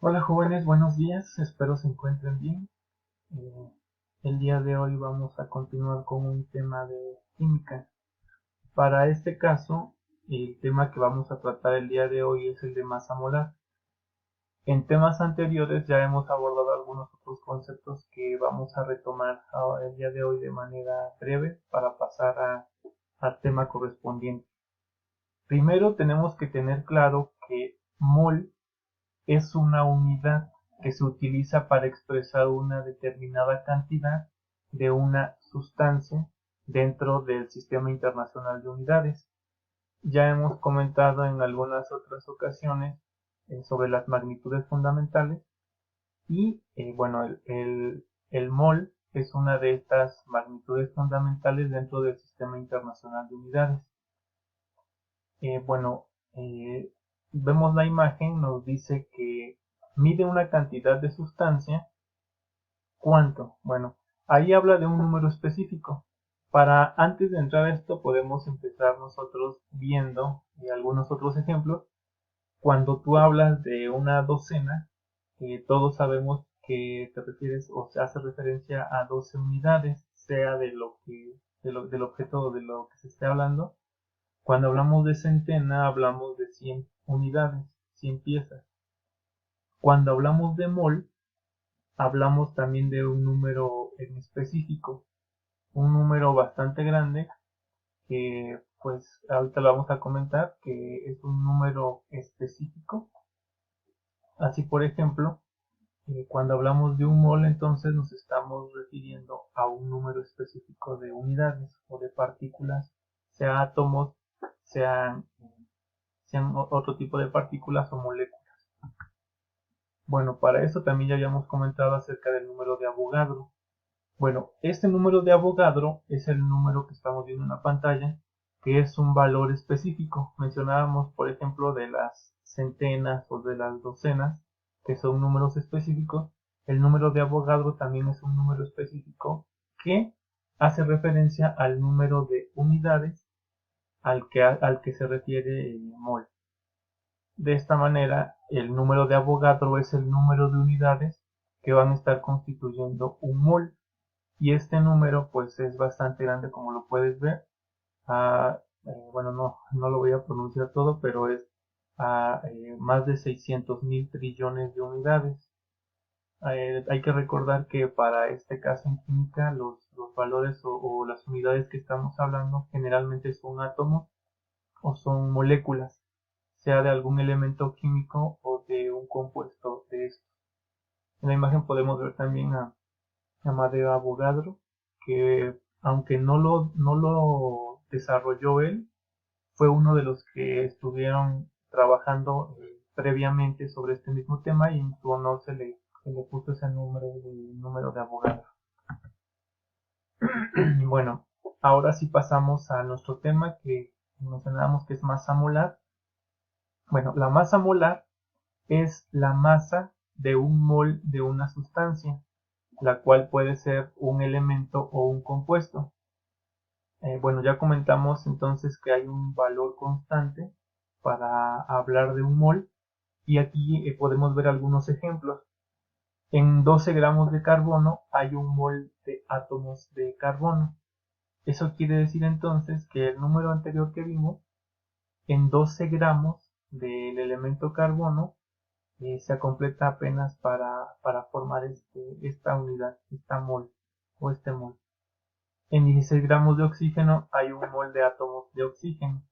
Hola jóvenes, buenos días, espero se encuentren bien. Eh, el día de hoy vamos a continuar con un tema de química. Para este caso, el tema que vamos a tratar el día de hoy es el de masa molar. En temas anteriores ya hemos abordado algunos otros conceptos que vamos a retomar el día de hoy de manera breve para pasar al tema correspondiente. Primero tenemos que tener claro que mol es una unidad que se utiliza para expresar una determinada cantidad de una sustancia dentro del Sistema Internacional de Unidades. Ya hemos comentado en algunas otras ocasiones sobre las magnitudes fundamentales y bueno, el mol es una de estas magnitudes fundamentales dentro del Sistema Internacional de Unidades. Bueno, vemos la imagen, nos dice que mide una cantidad de sustancia. ¿Cuánto? Bueno, ahí habla de un número específico. Para antes de entrar a esto podemos empezar nosotros viendo algunos otros ejemplos. Cuando tú hablas de una docena, todos sabemos que te refieres o se hace referencia a 12 unidades, sea del objeto o de lo que se esté hablando. Cuando hablamos de centena, hablamos de 100 unidades, 100 piezas. Cuando hablamos de mol, hablamos también de un número en específico, un número bastante grande que pues ahorita lo vamos a comentar, que es un número específico. Así por ejemplo, cuando hablamos de un mol, entonces nos estamos refiriendo a un número específico de unidades o de partículas, sea átomos, sean, sean otro tipo de partículas o moléculas. Bueno, para eso también ya habíamos comentado acerca del número de Avogadro. Bueno, este número de Avogadro es el número que estamos viendo en la pantalla, que es un valor específico. Mencionábamos, por ejemplo, de las centenas o de las docenas, que son números específicos. El número de Avogadro también es un número específico que hace referencia al número de unidades al que se refiere el mol. De esta manera, el número de Avogadro es el número de unidades que van a estar constituyendo un mol. Y este número pues es bastante grande como lo puedes ver. Bueno, no lo voy a pronunciar todo, pero es más de 600.000 trillones de unidades. Hay que recordar que para este caso en química los valores o las unidades que estamos hablando generalmente son átomos o son moléculas, sea de algún elemento químico o de un compuesto de estos. En la imagen podemos ver también a Amadeo Avogadro, que aunque no lo desarrolló él, fue uno de los que estuvieron trabajando previamente sobre este mismo tema y en su honor se le puso ese número de Avogadro. Bueno, ahora sí pasamos a nuestro tema que mencionábamos que es masa molar. Bueno, la masa molar es la masa de un mol de una sustancia, la cual puede ser un elemento o un compuesto. Bueno, ya comentamos entonces que hay un valor constante para hablar de un mol y aquí podemos ver algunos ejemplos. En 12 gramos de carbono hay un mol de átomos de carbono. Eso quiere decir entonces que el número anterior que vimos, en 12 gramos del elemento carbono, se completa apenas para formar esta unidad, esta mol o este mol. En 16 gramos de oxígeno hay un mol de átomos de oxígeno.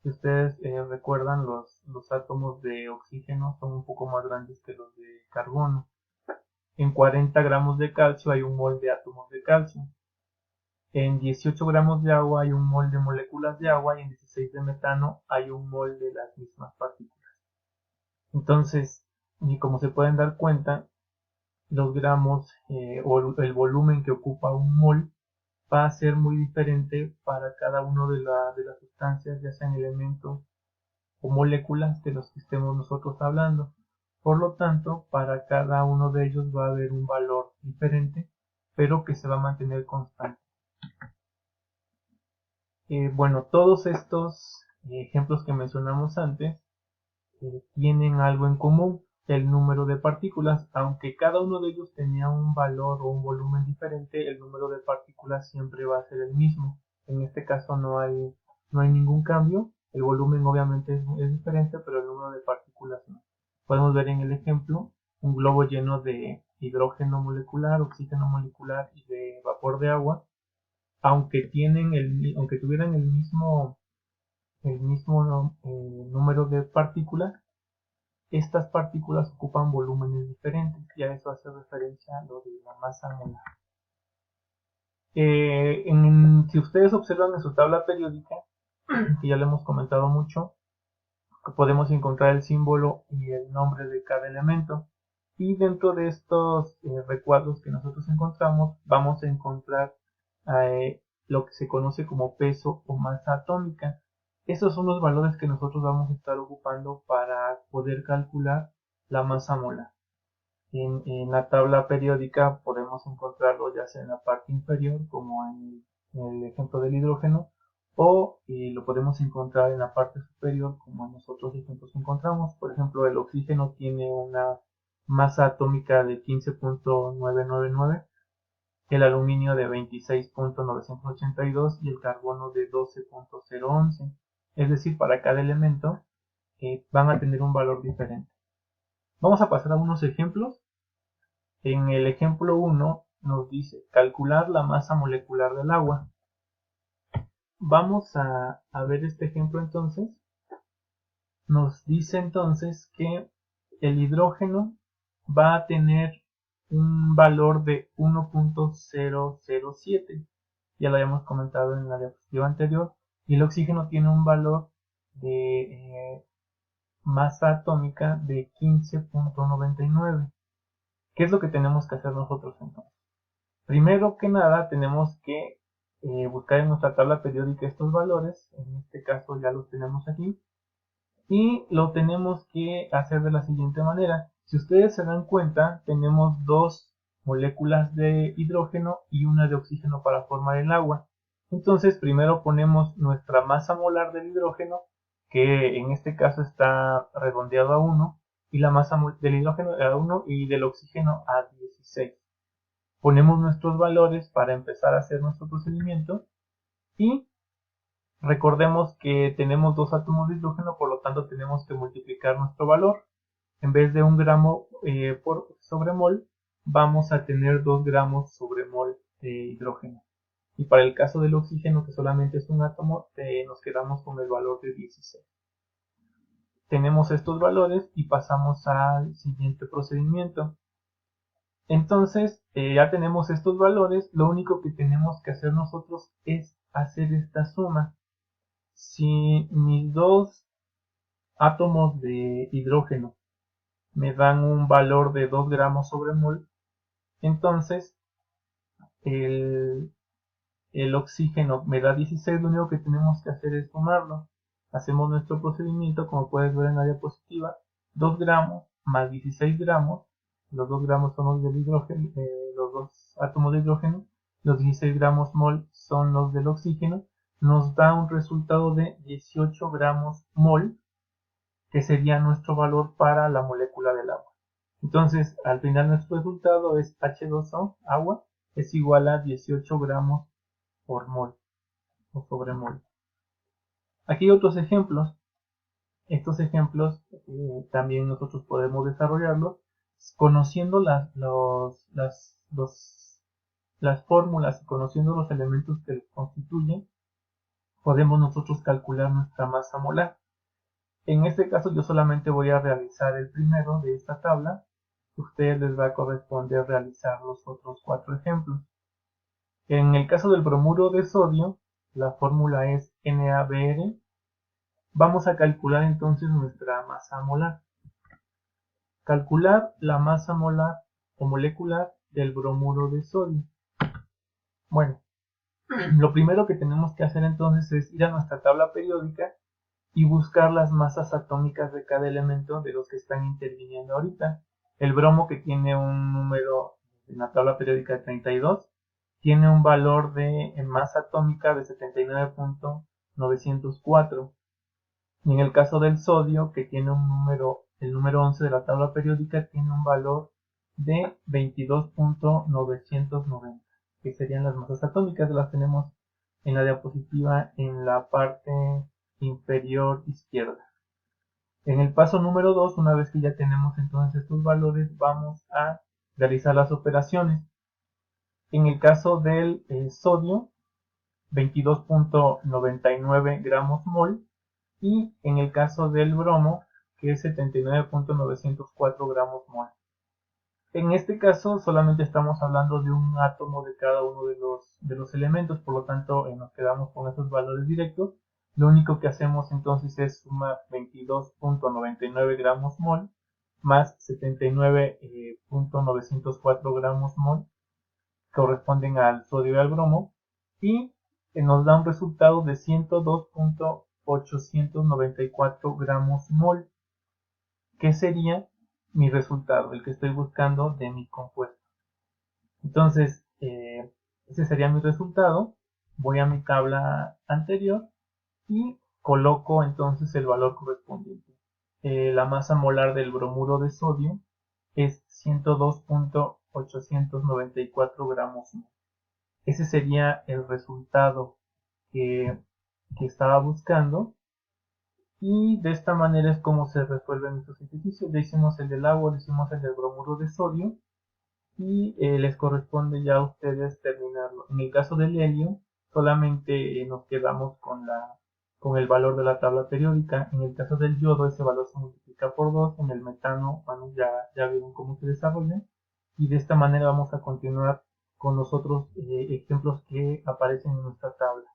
Si ustedes recuerdan, los átomos de oxígeno son un poco más grandes que los de carbono. En 40 gramos de calcio hay un mol de átomos de calcio. En 18 gramos de agua hay un mol de moléculas de agua y en 16 de metano hay un mol de las mismas partículas. Entonces, y como se pueden dar cuenta, los gramos o el volumen que ocupa un mol va a ser muy diferente para cada uno de las sustancias, ya sean elementos o moléculas de los que estemos nosotros hablando. Por lo tanto, para cada uno de ellos va a haber un valor diferente, pero que se va a mantener constante. Bueno, todos estos ejemplos que mencionamos antes tienen algo en común. el número de partículas. Aunque cada uno de ellos tenía un valor o un volumen diferente, el número de partículas siempre va a ser el mismo. En este caso no hay ningún cambio. El volumen obviamente es diferente, pero el número de partículas no. Podemos ver en el ejemplo un globo lleno de hidrógeno molecular, oxígeno molecular y de vapor de agua. Aunque tuvieran el mismo número de partículas, estas partículas ocupan volúmenes diferentes, y a eso hace referencia a lo de la masa molar. Si ustedes observan en su tabla periódica, que ya lo hemos comentado mucho, podemos encontrar el símbolo y el nombre de cada elemento, y dentro de estos recuadros que nosotros encontramos vamos a encontrar lo que se conoce como peso o masa atómica. Esos son los valores que nosotros vamos a estar ocupando para poder calcular la masa molar. En la tabla periódica podemos encontrarlo ya sea en la parte inferior, como en el ejemplo del hidrógeno, o lo podemos encontrar en la parte superior, como en los otros ejemplos encontramos. Por ejemplo, el oxígeno tiene una masa atómica de 15.999, el aluminio de 26.982 y el carbono de 12.011. Es decir, para cada elemento van a tener un valor diferente. Vamos a pasar a unos ejemplos. En el ejemplo 1 nos dice calcular la masa molecular del agua. Vamos a ver este ejemplo entonces. Nos dice entonces que el hidrógeno va a tener un valor de 1.007. Ya lo habíamos comentado en la diapositiva anterior. Y el oxígeno tiene un valor de masa atómica de 15.99. ¿Qué es lo que tenemos que hacer nosotros entonces? Primero que nada tenemos que buscar en nuestra tabla periódica estos valores. En este caso ya los tenemos aquí. Y lo tenemos que hacer de la siguiente manera. Si ustedes se dan cuenta, tenemos dos moléculas de hidrógeno y una de oxígeno para formar el agua. Entonces primero ponemos nuestra masa molar del hidrógeno, que en este caso está redondeado a 1, y la masa del hidrógeno a 1 y del oxígeno a 16. Ponemos nuestros valores para empezar a hacer nuestro procedimiento y recordemos que tenemos dos átomos de hidrógeno, por lo tanto tenemos que multiplicar nuestro valor. En vez de 1 gramo sobre mol, vamos a tener 2 gramos sobre mol de hidrógeno. Y para el caso del oxígeno, que solamente es un átomo, nos quedamos con el valor de 16. Tenemos estos valores y pasamos al siguiente procedimiento. Entonces, ya tenemos estos valores, lo único que tenemos que hacer nosotros es hacer esta suma. Si mis dos átomos de hidrógeno me dan un valor de 2 gramos sobre mol, entonces el oxígeno me da 16, lo único que tenemos que hacer es sumarlo. Hacemos nuestro procedimiento, como puedes ver en la diapositiva, 2 gramos más 16 gramos, los 2 gramos son los del hidrógeno, los dos átomos de hidrógeno, los 16 gramos mol son los del oxígeno, nos da un resultado de 18 gramos mol, que sería nuestro valor para la molécula del agua. Entonces, al final nuestro resultado es H2O, agua, es igual a 18 gramos por mol o sobre mol. Aquí hay otros ejemplos. Estos ejemplos también nosotros podemos desarrollarlos conociendo las fórmulas y conociendo los elementos que los constituyen. Podemos nosotros calcular nuestra masa molar. En este caso yo solamente voy a realizar el primero de esta tabla. A ustedes les va a corresponder realizar los otros 4 ejemplos. En el caso del bromuro de sodio, la fórmula es NaBr. Vamos a calcular entonces nuestra masa molar. Calcular la masa molar o molecular del bromuro de sodio. Bueno, lo primero que tenemos que hacer entonces es ir a nuestra tabla periódica y buscar las masas atómicas de cada elemento de los que están interviniendo ahorita. El bromo, que tiene un número en la tabla periódica de 32, tiene un valor de masa atómica de 79.904. Y en el caso del sodio, que tiene un número el número 11 de la tabla periódica, tiene un valor de 22.990, que serían las masas atómicas. Las tenemos en la diapositiva en la parte inferior izquierda. En el paso número 2, una vez que ya tenemos entonces estos valores, vamos a realizar las operaciones. En el caso del sodio, 22.99 gramos mol, y en el caso del bromo, que es 79.904 gramos mol. En este caso solamente estamos hablando de un átomo de cada uno de los elementos, por lo tanto nos quedamos con esos valores directos. Lo único que hacemos entonces es sumar 22.99 gramos mol más 79.904 gramos mol, corresponden al sodio y al bromo, y nos da un resultado de 102.894 gramos mol, que sería mi resultado, el que estoy buscando de mi compuesto. Entonces, ese sería mi resultado. Voy a mi tabla anterior y coloco entonces el valor correspondiente. La masa molar del bromuro de sodio es 102.894 gramos. Ese sería el resultado que estaba buscando. Y de esta manera es como se resuelven estos ejercicios. Le hicimos el del agua, le hicimos el del bromuro de sodio, y les corresponde ya a ustedes terminarlo. En el caso del helio, solamente nos quedamos con el valor de la tabla periódica. En el caso del yodo, ese valor se multiplica por 2. En el metano, bueno, ya vieron cómo se desarrolla. Y de esta manera vamos a continuar con los otros ejemplos que aparecen en nuestra tabla.